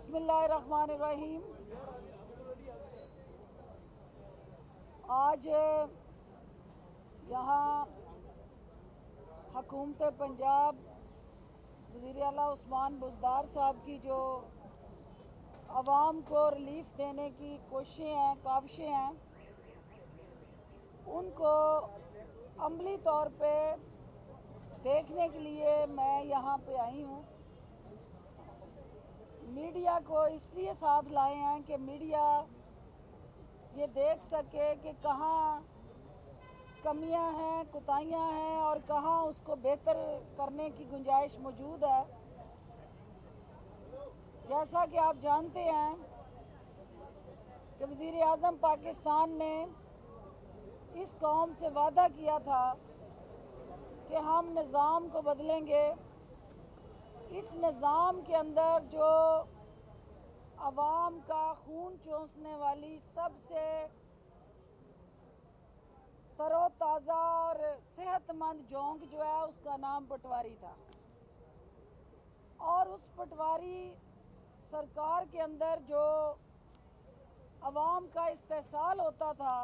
बिस्मिल्लाहिर्रहमानिर्रहीम। आज यहाँ हुकूमत पंजाब वज़ीर आला उस्मान बुज़दार साहब की जो आवाम को रिलीफ देने की काविशें हैं, उनको अमली तौर पे देखने के लिए मैं यहाँ पे आई हूँ। मीडिया को इसलिए साथ लाए हैं कि मीडिया ये देख सके कि कहाँ कमियां हैं, कोताहियां हैं और कहाँ उसको बेहतर करने की गुंजाइश मौजूद है। जैसा कि आप जानते हैं कि वज़ीर आज़म पाकिस्तान ने इस कौम से वादा किया था कि हम निज़ाम को बदलेंगे। इस निज़ाम के अंदर जो आवाम का खून चूसने वाली सबसे तरोताज़ा और सेहतमंद जोंक जो है, उसका नाम पटवारी था। और उस पटवारी सरकार के अंदर जो आवाम का इस्तेहसाल होता था,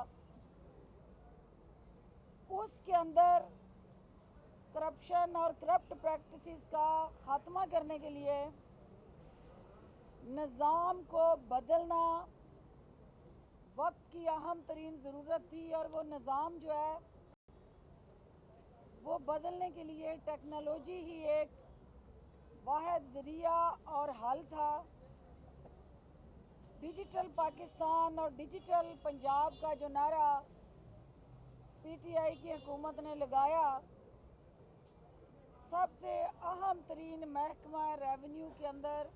उसके अंदर करप्शन और करप्ट प्रैक्टिसेस का ख़ात्मा करने के लिए निज़ाम को बदलना वक्त की अहम तरीन ज़रूरत थी। और वो निज़ाम जो है वो बदलने के लिए टेक्नोलॉजी ही एक वाहिद ज़रिया और हल था। डिजिटल पाकिस्तान और डिजिटल पंजाब का जो नारा पीटीआई की हुकूमत ने लगाया, सबसे अहम तरीन महकमा रेवेन्यू के अंदर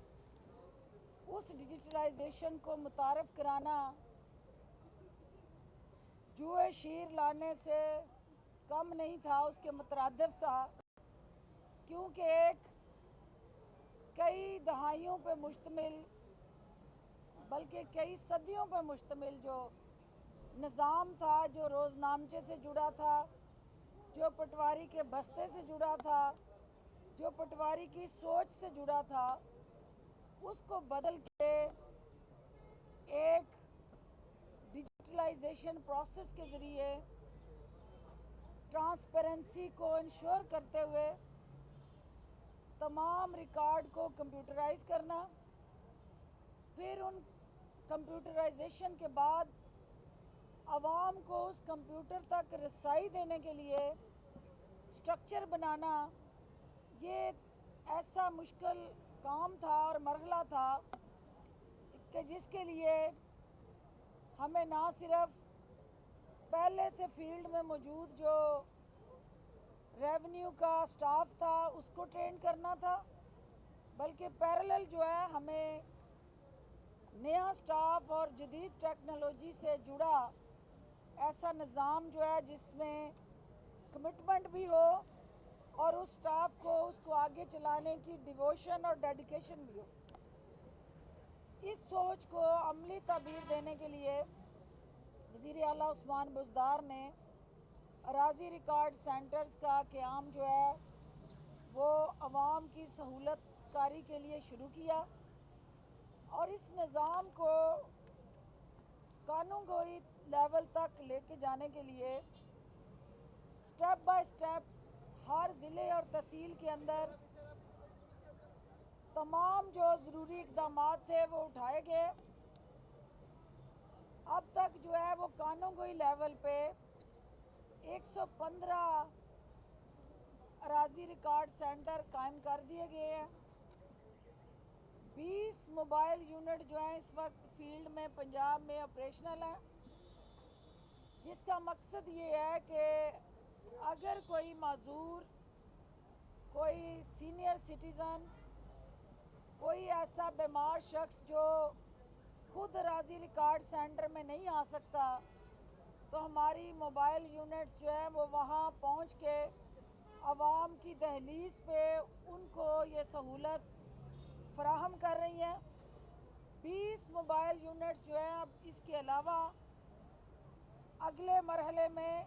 उस डिजिटलाइजेशन को मुतारफ़ कराना जुए शीर लाने से कम नहीं था, उसके मुतरादिफ था। क्योंकि एक कई दहाइयों पे मुश्तमिल, बल्कि कई सदियों पे मुश्तमिल जो निज़ाम था, जो रोज़नामचे से जुड़ा था, जो पटवारी के बस्ते से जुड़ा था, जो पटवारी की सोच से जुड़ा था, उसको बदल के एक डिजिटलाइजेशन प्रोसेस के ज़रिए ट्रांसपेरेंसी को इंश्योर करते हुए तमाम रिकॉर्ड को कंप्यूटराइज करना, फिर उन कंप्यूटराइजेशन के बाद आवाम को उस कंप्यूटर तक रसाई देने के लिए स्ट्रक्चर बनाना, ये ऐसा मुश्किल काम था और मरहला था कि जिसके लिए हमें ना सिर्फ पहले से फील्ड में मौजूद जो रेवेन्यू का स्टाफ था उसको ट्रेन करना था, बल्कि पैरेलल जो है हमें नया स्टाफ और जदीद टेक्नोलॉजी से जुड़ा ऐसा निज़ाम जो है जिसमें कमिटमेंट भी हो और उस स्टाफ को उसको आगे चलाने की डिवोशन और डेडिकेशन भी हो। इस सोच को अमली ताबीर देने के लिए वज़ीर आला उस्मान बुज़दार ने अराज़ी रिकॉर्ड सेंटर्स का क़याम जो है वो आवाम की सहूलत कारी के लिए शुरू किया। और इस निज़ाम को कानूनगोई लेवल तक लेके जाने के लिए स्टेप बाय स्टेप हर ज़िले और तहसील के अंदर तमाम जो ज़रूरी इक़दामात थे वो उठाए गए। अब तक जो है वो कानूनगोई लेवल पे 115 अराज़ी रिकॉर्ड सेंटर कायम कर दिए गए हैं। 20 मोबाइल यूनिट जो हैं इस वक्त फील्ड में पंजाब में ऑपरेशनल हैं, जिसका मकसद ये है कि अगर कोई माजूर, कोई सीनियर सिटीज़न, कोई ऐसा बीमार शख्स जो खुद अराज़ी रिकॉर्ड सेंटर में नहीं आ सकता, तो हमारी मोबाइल यूनिट्स जो हैं वो वहाँ पहुँच के आवाम की दहलीज़ पे उनको ये सहूलत फराहम कर रही हैं। 20 मोबाइल यूनिट्स जो हैं अब इसके अलावा अगले मरहले में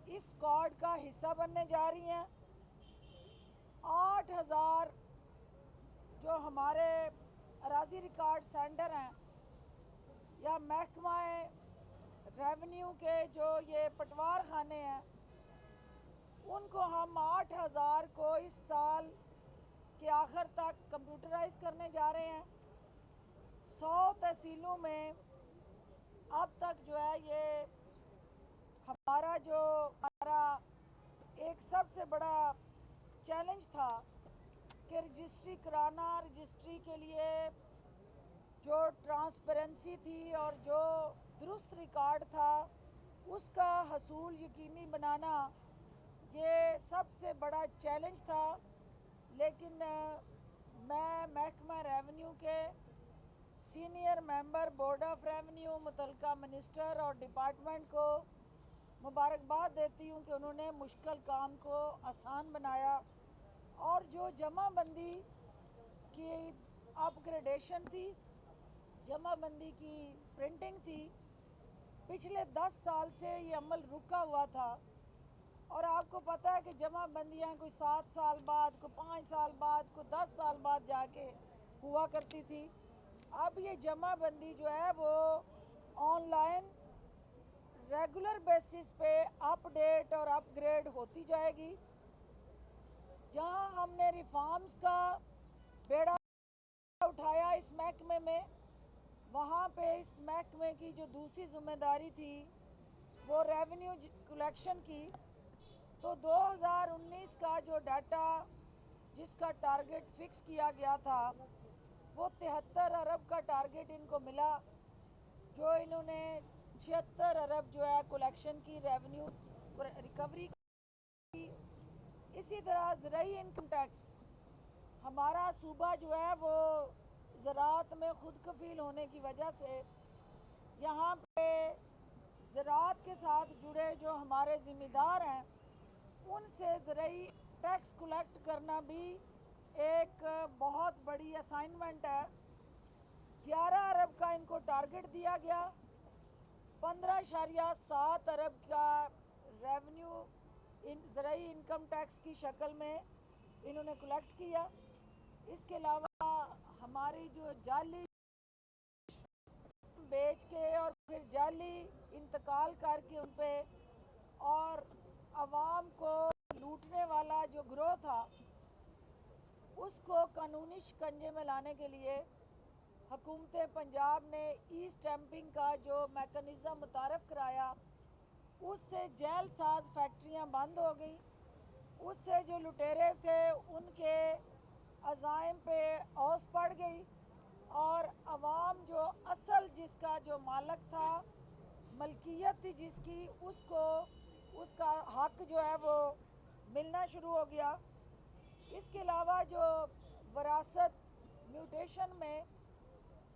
इस स्क्वाड का हिस्सा बनने जा रही हैं। 8000 जो हमारे अराजी रिकॉर्ड सेंटर हैं या महकमा रेवेन्यू के जो ये पटवार खाने हैं, उनको हम 8,000 को इस साल के आखिर तक कंप्यूटराइज करने जा रहे हैं। 100 तहसीलों में अब तक जो है ये हमारा एक सबसे बड़ा चैलेंज था कि रजिस्ट्री कराना, रजिस्ट्री के लिए जो ट्रांसपेरेंसी थी और जो दुरुस्त रिकॉर्ड था उसका हसूल यकीनी बनाना, ये सबसे बड़ा चैलेंज था। लेकिन मैं महकमा रेवेन्यू के senior member board of revenue, मुतलका मिनिस्टर और डिपार्टमेंट को मुबारकबाद देती हूँ कि उन्होंने मुश्किल काम को आसान बनाया और जो जमाबंदी की अपग्रेडेशन थी, जमाबंदी की प्रिंटिंग थी, पिछले 10 साल से ये अमल रुका हुआ था। और आपको पता है कि जमाबंदियाँ कोई 7 साल बाद, कोई 5 साल बाद, कोई 10 साल बाद जाके हुआ करती थी। अब ये जमाबंदी जो है वो ऑनलाइन रेगुलर बेसिस पे अपडेट और अपग्रेड होती जाएगी। जहां हमने रिफॉर्म्स का बेड़ा उठाया इस महकमे में, वहाँ पे इस महकमे की जो दूसरी जिम्मेदारी थी वो रेवेन्यू कलेक्शन की, तो 2019 का जो डाटा जिसका टारगेट फिक्स किया गया था वो 73 अरब का टारगेट इनको मिला, जो इन्होंने 76 अरब जो है कलेक्शन की रेवेन्यू रिकवरी की। इसी तरह ज़राई इनकम टैक्स, हमारा सूबा जो है वो ज़राअत में खुद कफील होने की वजह से यहाँ पे ज़राअत के साथ जुड़े जो हमारे ज़िम्मेदार हैं उनसे ज़राई टैक्स कलेक्ट करना भी एक बहुत बड़ी असाइनमेंट है। 11 अरब का इनको टारगेट दिया गया, 15.7 अरब का रेवेन्यू ज़राई इनकम टैक्स की शक्ल में इन्होंने कलेक्ट किया। इसके अलावा हमारी जो जाली बेच के और फिर जाली इंतकाल करके उन पे और आवाम को लूटने वाला जो गिरोह था उसको कानूनी शिकंजे में लाने के लिए हुकूमत पंजाब ने ई स्टैंपिंग का जो मैकेनिज़्म मुतारफ़ कराया, उससे जेल साज फैक्ट्रियाँ बंद हो गई। उससे जो लुटेरे थे उनके अज़ाइम पे औस पड़ गई और अवाम जो असल जिसका जो मालक था, मलकियत थी जिसकी, उसको उसका हक जो है वो मिलना शुरू हो गया। इसके अलावा जो वरासत म्यूटेशन में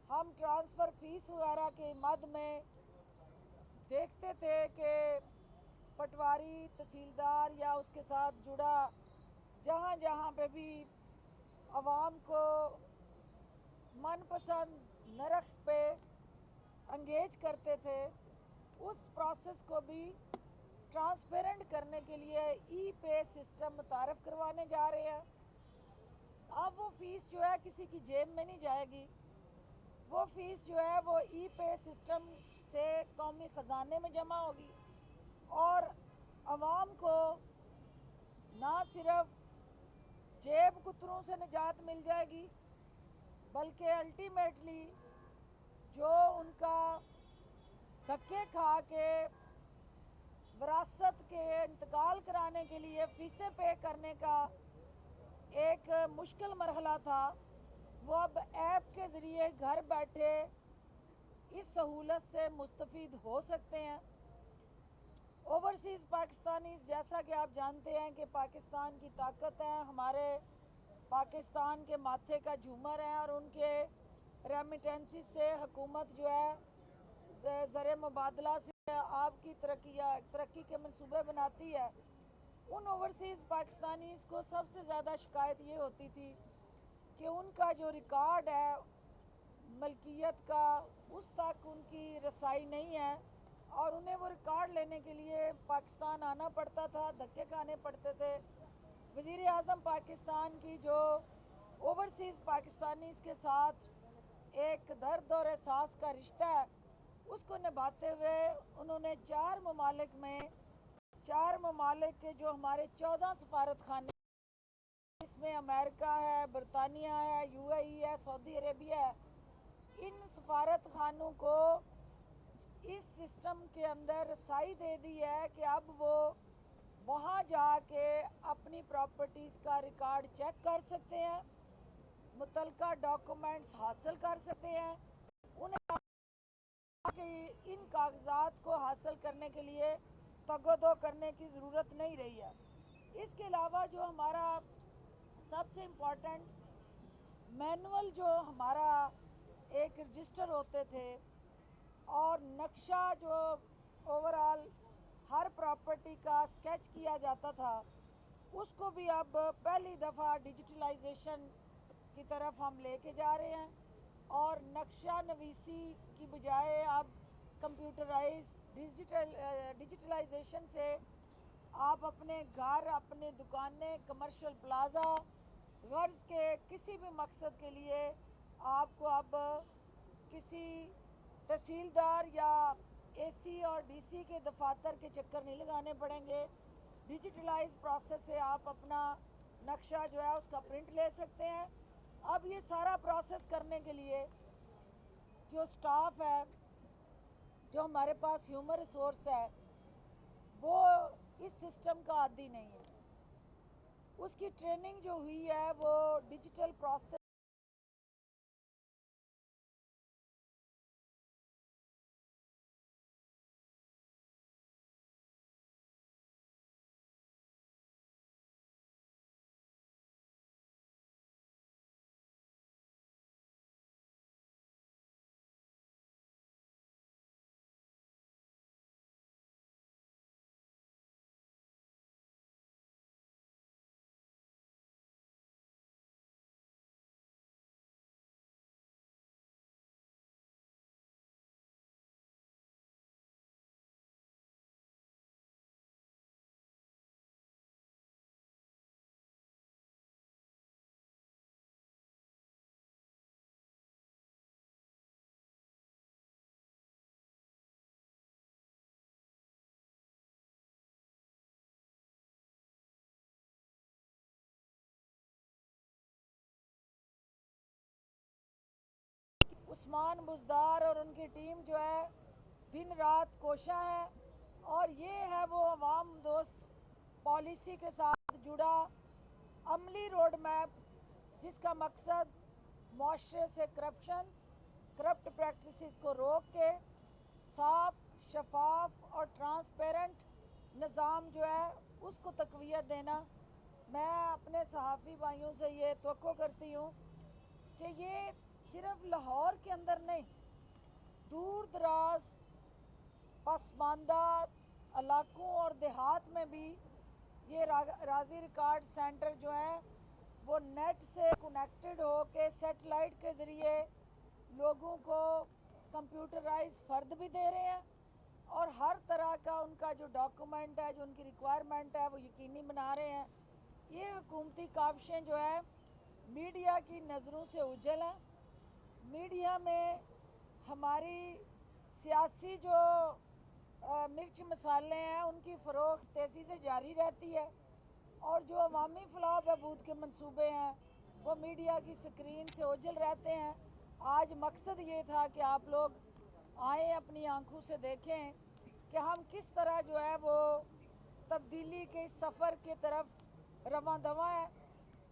हम ट्रांसफ़र फ़ीस वगैरह के मद में देखते थे कि पटवारी, तहसीलदार या उसके साथ जुड़ा जहाँ जहाँ पे भी आवाम को मनपसंद नरख पे अंगेज करते थे, उस प्रोसेस को भी ट्रांसपेरेंट करने के लिए ई पे सिस्टम मुतारफ़ करवाने जा रहे हैं। अब वो फ़ीस जो है किसी की जेब में नहीं जाएगी, वो फ़ीस जो है वो ई पे सिस्टम से कौमी ख़जाने में जमा होगी और आवाम को ना सिर्फ जेब कुतरों से निजात मिल जाएगी बल्कि अल्टीमेटली जो उनका धक्के खा के विरासत के इंतकाल कराने के लिए फ़ीसें पे करने का एक मुश्किल मरहला था, वो अब ऐप के ज़रिए घर बैठे इस सहूलत से मुस्तफ़ीद हो सकते हैं। ओवरसीज़ पाकिस्तानीज़, जैसा कि आप जानते हैं कि पाकिस्तान की ताकत है, हमारे पाकिस्तान के माथे का झूमर है और उनके रेमिटेंसी से हुकूमत जो है ज़र मुबादला से आपकी तरक्की के मंसूबे बनाती है। उन ओवरसीज़ पाकिस्तानीज़ को सबसे ज़्यादा शिकायत ये होती थी कि उनका जो रिकॉर्ड है मलकियत का, उस तक उनकी रसाई नहीं है और उन्हें वो रिकॉर्ड लेने के लिए पाकिस्तान आना पड़ता था, धक्के खाने पड़ते थे। वज़ीर आज़म पाकिस्तान की जो ओवरसीज़ पाकिस्तानीज़ के साथ ایک درد اور احساس کا رشتہ ہے اس کو نبھاتے ہوئے انہوں نے 4 ممالک کے جو ہمارے 14 سفارت خانے، اس میں امریکہ ہے، برطانیہ ہے، UAE ہے، سعودی عربیہ ہے، ان سفارت خانوں کو اس سسٹم کے اندر رسائی دے دی ہے کہ اب وہ وہاں جا کے اپنی پراپرٹیز کا ریکارڈ چیک کر سکتے ہیں، متعلقہ ڈاکومنٹس حاصل کر سکتے ہیں، انہیں کہ ان کاغذات کو حاصل کرنے کے لیے تگ و دو کرنے کی ضرورت نہیں رہی ہے۔ اس کے علاوہ جو ہمارا سب سے امپورٹنٹ مینول جو ہمارا ایک رجسٹر ہوتے تھے اور نقشہ جو اوورال ہر پراپرٹی کا سکیچ کیا جاتا تھا، اس کو بھی اب پہلی دفعہ ڈیجیٹلائزیشن کی طرف ہم لے کے جا رہے ہیں، اور نقشہ نویسی کی بجائے اب کمپیوٹرائز ڈیجیٹلائزیشن سے آپ اپنے گھر، اپنے دکانیں، کمرشل پلازا، غرض کے کسی بھی مقصد کے لیے آپ کو اب کسی تحصیلدار یا AC اور DC کے دفاتر کے چکر نہیں لگانے پڑیں گے۔ ڈیجیٹلائز پروسیس سے آپ اپنا نقشہ جو ہے اس کا پرنٹ لے سکتے ہیں۔ اب یہ سارا پروسیس کرنے کے لیے جو سٹاف ہے، جو ہمارے پاس ہیومن ریسورس ہے، وہ اس سسٹم کا عادی نہیں ہے۔ اس کی ٹریننگ جو ہوئی ہے وہ ڈیجیٹل پروسیس عثمان بزدار اور ان کی ٹیم جو ہے دن رات کوشاں ہے، اور یہ ہے وہ عوام دوست پالیسی کے ساتھ جڑا عملی روڈ میپ، جس کا مقصد معاشرے سے کرپٹ پریکٹسز کو روک کے صاف، شفاف اور ٹرانسپیرنٹ نظام جو ہے اس کو تقویت دینا۔ میں اپنے صحافی بھائیوں سے یہ توقع کرتی ہوں کہ یہ صرف لاہور کے اندر نہیں، دور دراز پسماندہ علاقوں اور دیہات میں بھی یہ راضی ریکارڈ سینٹر جو ہے وہ نیٹ سے کنیکٹڈ ہو کے سیٹلائٹ کے ذریعے لوگوں کو کمپیوٹرائز فرد بھی دے رہے ہیں، اور ہر طرح کا ان کا جو ڈاکومنٹ ہے، جو ان کی ریکوائرمنٹ ہے، وہ یقینی بنا رہے ہیں۔ یہ حکومتی کاوشیں جو ہے میڈیا کی نظروں سے اوجھل ہیں۔ میڈیا میں ہماری سیاسی جو مرچ مسالے ہیں ان کی فروخت تیزی سے جاری رہتی ہے، اور جو عوامی فلاح و بہبود کے منصوبے ہیں وہ میڈیا کی سکرین سے اوجھل رہتے ہیں۔ آج مقصد یہ تھا کہ آپ لوگ آئیں، اپنی آنکھوں سے دیکھیں کہ ہم کس طرح جو ہے وہ تبدیلی کے سفر کی طرف رواں دواں ہے۔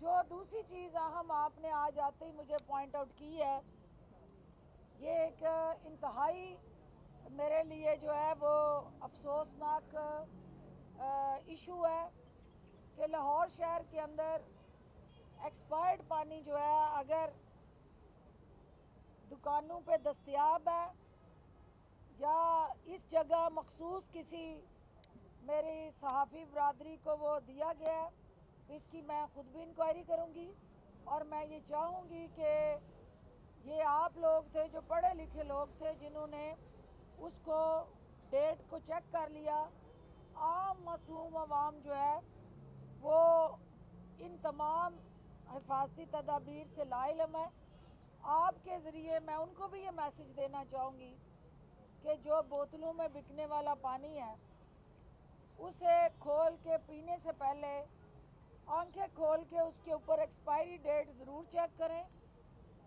جو دوسری چیز اہم آپ نے آج آتے ہی مجھے پوائنٹ آؤٹ کی ہے، یہ ایک انتہائی میرے لیے جو ہے وہ افسوسناک ایشو ہے کہ لاہور شہر کے اندر ایکسپائرڈ پانی جو ہے اگر دکانوں پہ دستیاب ہے یا اس جگہ مخصوص کسی میری صحافی برادری کو وہ دیا گیا ہے، تو اس کی میں خود بھی انکوائری کروں گی، اور میں یہ چاہوں گی کہ یہ آپ لوگ تھے جو پڑھے لکھے لوگ تھے جنہوں نے اس کو ڈیٹ کو چیک کر لیا۔ عام معصوم عوام جو ہے وہ ان تمام حفاظتی تدابیر سے لا علم ہے، آپ کے ذریعے میں ان کو بھی یہ میسج دینا چاہوں گی کہ جو بوتلوں میں بکنے والا پانی ہے اسے کھول کے پینے سے پہلے آنکھیں کھول کے اس کے اوپر ایکسپائری ڈیٹ ضرور چیک کریں،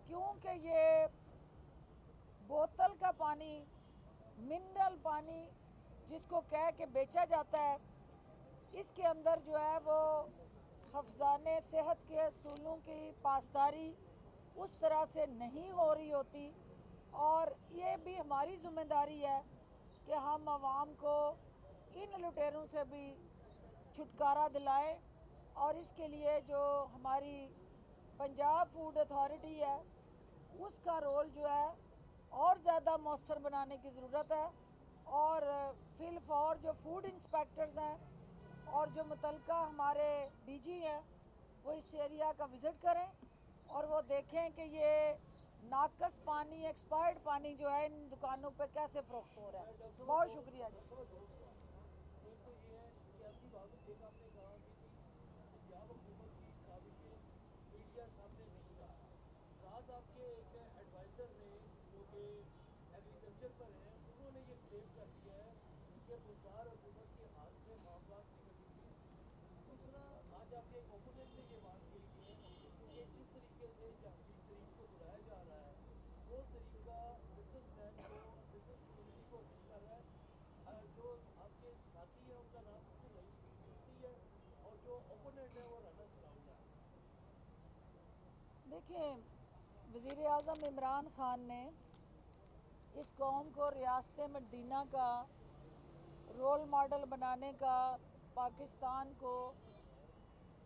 کیونکہ یہ بوتل کا پانی، منرل پانی جس کو کہہ کے بیچا جاتا ہے، اس کے اندر جو ہے وہ حفظان صحت کے اصولوں کی پاسداری اس طرح سے نہیں ہو رہی ہوتی، اور یہ بھی ہماری ذمہ داری ہے کہ ہم عوام کو ان لٹیروں سے بھی چھٹکارا دلائیں، اور اس کے لیے جو ہماری پنجاب فوڈ اتھارٹی ہے اس کا رول جو ہے اور زیادہ مؤثر بنانے کی ضرورت ہے، اور فی الفور جو فوڈ انسپیکٹرز ہیں اور جو متعلقہ ہمارے ڈی جی ہیں وہ اس ایریا کا وزٹ کریں اور وہ دیکھیں کہ یہ ناقص پانی، ایکسپائرڈ پانی جو ہے ان دکانوں پہ کیسے فروخت ہو رہا ہے۔ بہت شکریہ جی۔ ایک تو یہ ہے سیاسی بات، ایک آپ نے کہا کہ پنجاب حکومت کی کاوشیں میڈیا سامنے نہیں لا رہا۔ رات آپ کے ایک ایڈوائزر نے جو کہ ایگریکلچر پر ہیں، انہوں نے یہ کلیم کر دیا ہے کہ بلدار حکومت کے ہاتھ سے معاملات نکل چکے ہیں۔ دوسرا، آج آپ کے ایک اوپوننٹ نے یہ بات کہی ہے کہ جس طریقے سے جہانگیر ترین کو بلایا جا رہا ہے وہ طریقہ بزنس مین کو، بزنس کمیونٹی کو مل کر رہا ہے۔ جو آپ کے ساتھی ہیں ان کا نام عبد الرحیم چشتی ہے اور جو اوپوننٹ ہے وہ رانا ثناءاللہ ہے۔ دیکھیں، وزیر اعظم عمران خان نے اس قوم کو ریاست مدینہ کا رول ماڈل بنانے کا پاکستان کو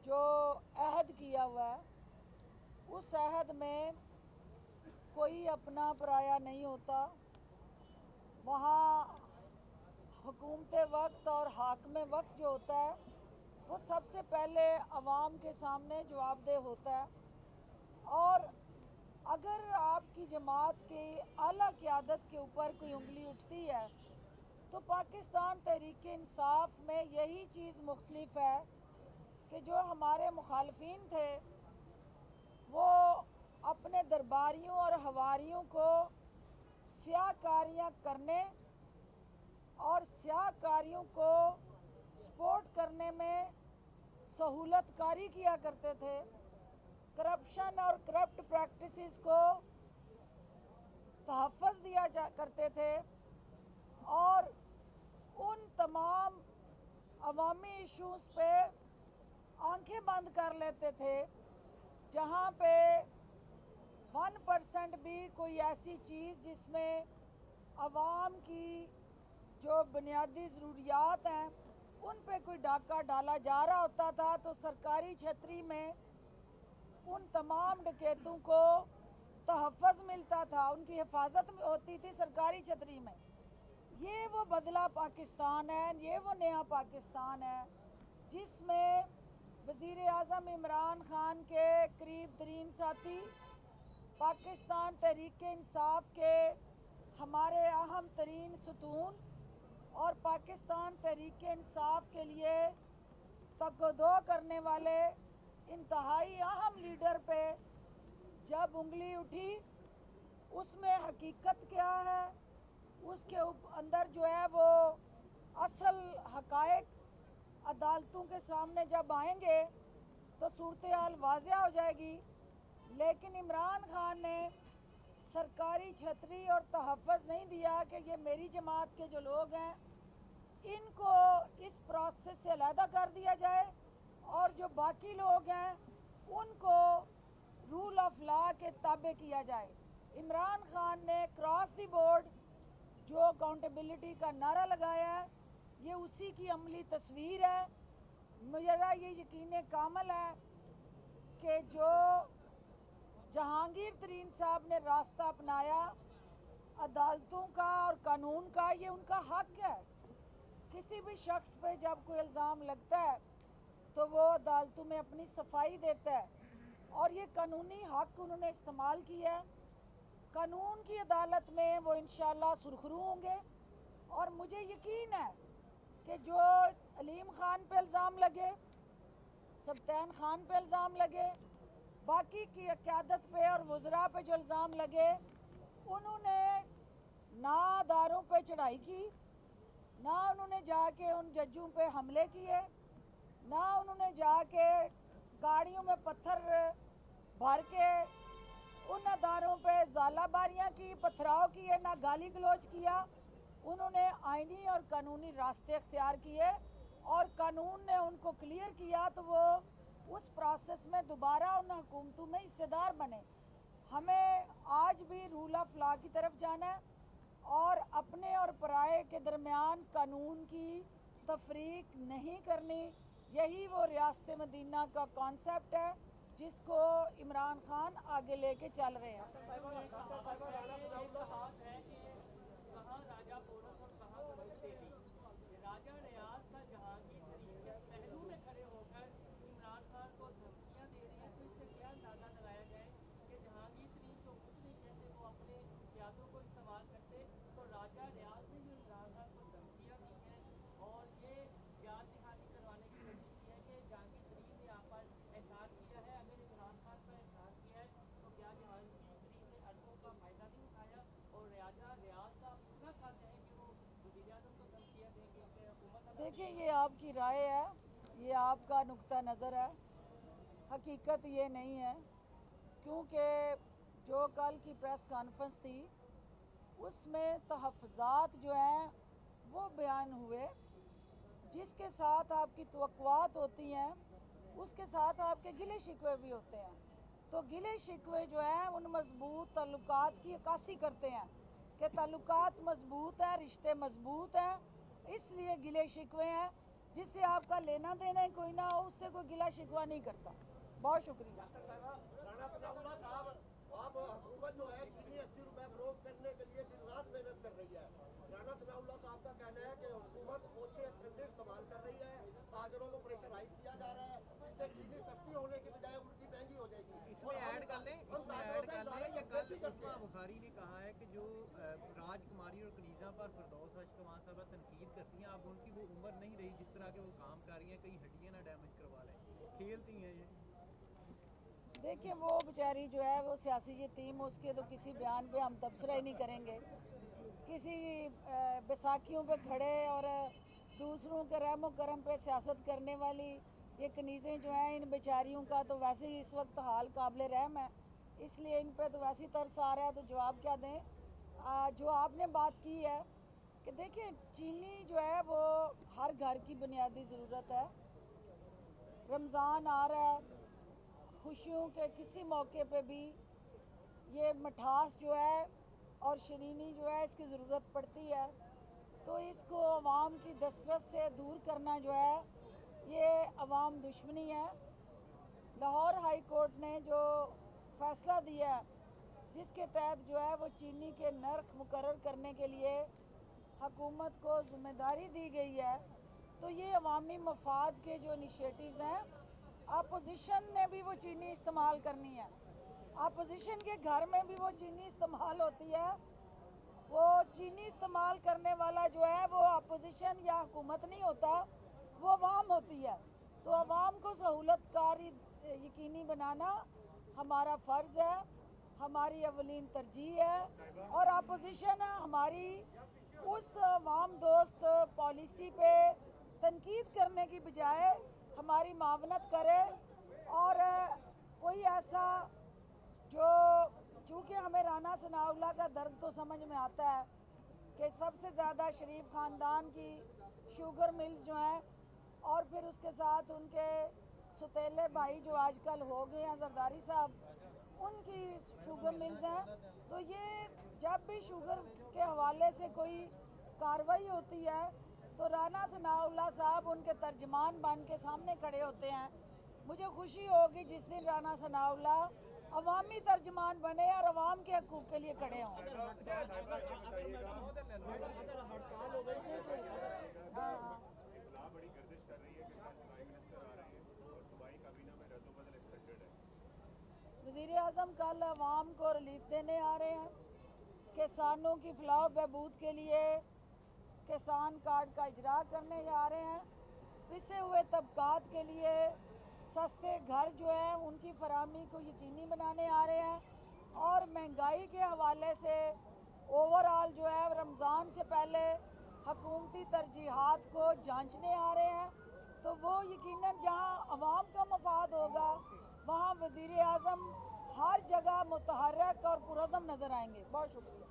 جو عہد کیا ہوا ہے، اس عہد میں کوئی اپنا پرایا نہیں ہوتا۔ وہاں حکومت وقت اور حاکم وقت جو ہوتا ہے وہ سب سے پہلے عوام کے سامنے جواب دہ ہوتا ہے، اور اگر آپ کی جماعت کی اعلیٰ قیادت کے اوپر کوئی انگلی اٹھتی ہے تو پاکستان تحریک انصاف میں یہی چیز مختلف ہے کہ جو ہمارے مخالفین تھے وہ اپنے درباریوں اور حواریوں کو سیاہ کاریاں کرنے اور سیاہ کاریوں کو سپورٹ کرنے میں سہولت کاری کیا کرتے تھے، کرپشن اور کرپٹ پریکٹسز کو تحفظ دیا کرتے تھے، اور ان تمام عوامی ایشوز پہ آنکھیں بند کر لیتے تھے جہاں پہ 1% بھی کوئی ایسی چیز جس میں عوام کی جو بنیادی ضروریات ہیں ان پہ کوئی ڈاکہ ڈالا جا رہا ہوتا تھا تو سرکاری چھتری میں ان تمام ڈکیتوں کو تحفظ ملتا تھا، ان کی حفاظت ہوتی تھی سرکاری چھتری میں۔ یہ وہ بدلہ پاکستان ہے، یہ وہ نیا پاکستان ہے جس میں وزیر اعظم عمران خان کے قریب ترین ساتھی، پاکستان تحریک انصاف کے ہمارے اہم ترین ستون اور پاکستان تحریک انصاف کے لیے تگ و دو کرنے والے انتہائی اہم لیڈر پہ جب انگلی اٹھی، اس میں حقیقت کیا ہے، اس کے اندر جو ہے وہ اصل حقائق عدالتوں کے سامنے جب آئیں گے تو صورتحال واضح ہو جائے گی۔ لیکن عمران خان نے سرکاری چھتری اور تحفظ نہیں دیا کہ یہ میری جماعت کے جو لوگ ہیں ان کو اس پروسیس سے علیحدہ کر دیا جائے اور جو باقی لوگ ہیں ان کو رول آف لا کے تابع کیا جائے۔ عمران خان نے کراس دی بورڈ جو اکاؤنٹیبلٹی کا نعرہ لگایا ہے یہ اسی کی عملی تصویر ہے۔ میرا یہ یقین کامل ہے کہ جو جہانگیر ترین صاحب نے راستہ اپنایا عدالتوں کا اور قانون کا، یہ ان کا حق ہے۔ کسی بھی شخص پہ جب کوئی الزام لگتا ہے تو وہ عدالتوں میں اپنی صفائی دیتا ہے، اور یہ قانونی حق انہوں نے استعمال کیا ہے۔ قانون کی عدالت میں وہ انشاءاللہ سرخرو ہوں گے، اور مجھے یقین ہے کہ جو علیم خان پہ الزام لگے، سبطین خان پہ الزام لگے، बाकी की क़यादत पे और वज़रा पे जो इल्ज़ाम लगे, उन्होंने ना अदारों पे चढ़ाई की, ना उन्होंने जाके उन जजों पे हमले किए, ना उन्होंने जाके गाड़ियों में पत्थर भर के उन अदारों पे ज़ालाबारियाँ की, पथराव किए, ना गाली गलौज किया। उन्होंने आईनी और कानूनी रास्ते अख्तियार किए और कानून ने उनको क्लियर किया तो वो उस प्रोसेस में दोबारा उन हुकूमतों में हिस्सेदार बने। हमें आज भी रूल ऑफ लॉ की तरफ जाना है और अपने और पराये के दरमियान कानून की तफरीक नहीं करनी। यही वो रियासत मदीना का कॉन्सेप्ट है जिसको इमरान खान आगे लेके चल रहे हैं। कहाँ राजा पोरस और कहाँ गवर्नर दिल्ली, राजा रियाज का जहांगीर तरीन के पहलू में खड़े होकर इमरान खान को धमकियां दे रहे हैं, तो इससे क्या अंदाज़ा लगाया जाए कि जहांगीर तरीन जो कुछ नहीं कहते वो अपने यादों को इस्तेमाल करते, तो राजा रियाज ने जो इमरान खान को धमकियां दी हैं और ये याद दहानी करवाने की कोशिश की है कि जहांगीर तरीन ने आप पर एहसान किया है, अगर इमरान खान पर एहसान किया है तो क्या जहांगीर तरीन ने अरबों का फ़ायदा नहीं उठाया? और राजा रियाज का पूरा खत है कि वो वज़ीर आज़म को धमकियां देंगे कि हुकूमत। देखिए, ये आपकी राय है, ये आपका नुक्ता नज़र है, हकीकत ये नहीं है। क्योंकि जो कल की प्रेस कॉन्फ्रेंस थी उसमें तहफ़्फ़ुज़ात जो हैं वो बयान हुए, जिसके साथ आपकी तवक्कुआत होती हैं उसके साथ आपके गिले शिकवे भी होते हैं। तो गिले शिकवे जो हैं उन मज़बूत ताल्लुकात की अक्कासी करते हैं कि ताल्लुकात मज़बूत है, रिश्ते मज़बूत हैं, इसलिए गिले शिकवे हैं। जिससे आपका लेना देना ही कोई ना हो उससे कोई गिला शिकवा नहीं करता। बहुत शुक्रिया। राणा सनाउल्लाह साहब, अब हुकूमत जो है चीनी 80 रुपए फरोख्त करने के लिए दिन रात मेहनत कर रही है। राणा सनाउल्लाह साहब का कहना है कि हुकूमत ओछे खंडे इस्तेमाल कर रही है, ताजरों को प्रेशराइज किया जा रहा है, इससे चीनी सस्ती होने की बजाय उनकी महंगी हो जाएगी। इसमें ऐड कर लें कि कल उस्मा बुखारी ने कहा है कि जो राजकुमारी और कनीज़ा पर फिरदौस अशकवान साहब तनकीद करती हैं, अब उनकी वो उम्र नहीं रही जिस तरह के वो काम कर रही हैं, कहीं हड्डियाँ ना डैमेज करवा लें, खेलती हैं ये। देखिए, वो बेचारी जो है वो सियासी यतीम, उसके तो किसी बयान पे हम तबसरा ही नहीं करेंगे। किसी बैसाखियों पे खड़े और दूसरों के रहमो करम पे सियासत करने वाली ये कनीज़ें जो हैं, इन बेचारियों का तो वैसे ही इस वक्त हाल काबिल रहम है, इसलिए इन पे तो वैसे ही तरस आ रहा है। तो जवाब क्या दें? जो आपने बात की है कि देखिए, चीनी जो है वो हर घर की बुनियादी ज़रूरत है। रमज़ान आ रहा है, खुशियों के किसी मौके पे भी ये मिठास जो है और शरीनी जो है इसकी ज़रूरत पड़ती है। तो इसको अवाम की दस्तरस से दूर करना जो है ये अवाम दुश्मनी है। लाहौर हाई कोर्ट ने जो फ़ैसला दिया जिसके तहत जो है वो चीनी के नर्ख मुकर्रर करने के लिए हुकूमत को ज़िम्मेदारी दी गई है, तो ये अवामी मफाद के जो इनिशिएटिव्स हैं, अपोजिशन ने भी वो चीनी इस्तेमाल करनी है। अपोजिशन के घर में भी वो चीनी इस्तेमाल होती है। वो चीनी इस्तेमाल करने वाला जो है वो अपोजिशन या हुकूमत नहीं होता, वो अवाम होती है। तो अवाम को सहूलतकारी यकीनी बनाना हमारा फ़र्ज़ है, हमारी अवलीन तरजीह है। और अपोजिशन हमारी उस अवाम दोस्त पॉलिसी पे तनकीद करने की बजाय हमारी मावनत करे और कोई ऐसा जो, चूँकि हमें राना सनाउल्लाह का दर्द तो समझ में आता है कि सबसे ज़्यादा शरीफ ख़ानदान की शुगर मिल्स जो हैं और फिर उसके साथ उनके सुतेले भाई जो आजकल हो गए हैं जरदारी साहब, उनकी शुगर मिल्स हैं। तो ये जब भी शुगर के हवाले से कोई कार्रवाई होती है तो राना सनाउल्लाह साहब उनके तर्जमान बन के सामने खड़े होते हैं। मुझे खुशी होगी जिस दिन राना सनाउल्लाह अवामी तर्जमान बने और अवाम के हकूक़ के लिए खड़े हों। हाँ, बड़ी गर्दिश कर रही है कि कल प्राइम मिनिस्टर आ रहे हैं और सूबाई काबीना में रद्दोबदल एक्सपेक्टेड है। वज़ीर आज़म कल अवाम को रिलीफ देने आ रहे हैं, किसानों की फलाह बहबूद के लिए किसान कार्ड का इजरा करने जा रहे हैं, पिसे हुए तबकात के लिए सस्ते घर जो है उनकी फराहमी को यकीनी बनाने आ रहे हैं और महंगाई के हवाले से ओवरऑल जो है रमज़ान से पहले हकूमती तरजीहात को जांचने आ रहे हैं। तो वो यकीनन जहां अवाम का मफाद होगा वहां वज़ीर आज़म हर जगह मुतहर्रिक और पुरज़म नज़र आएंगे। बहुत शुक्रिया।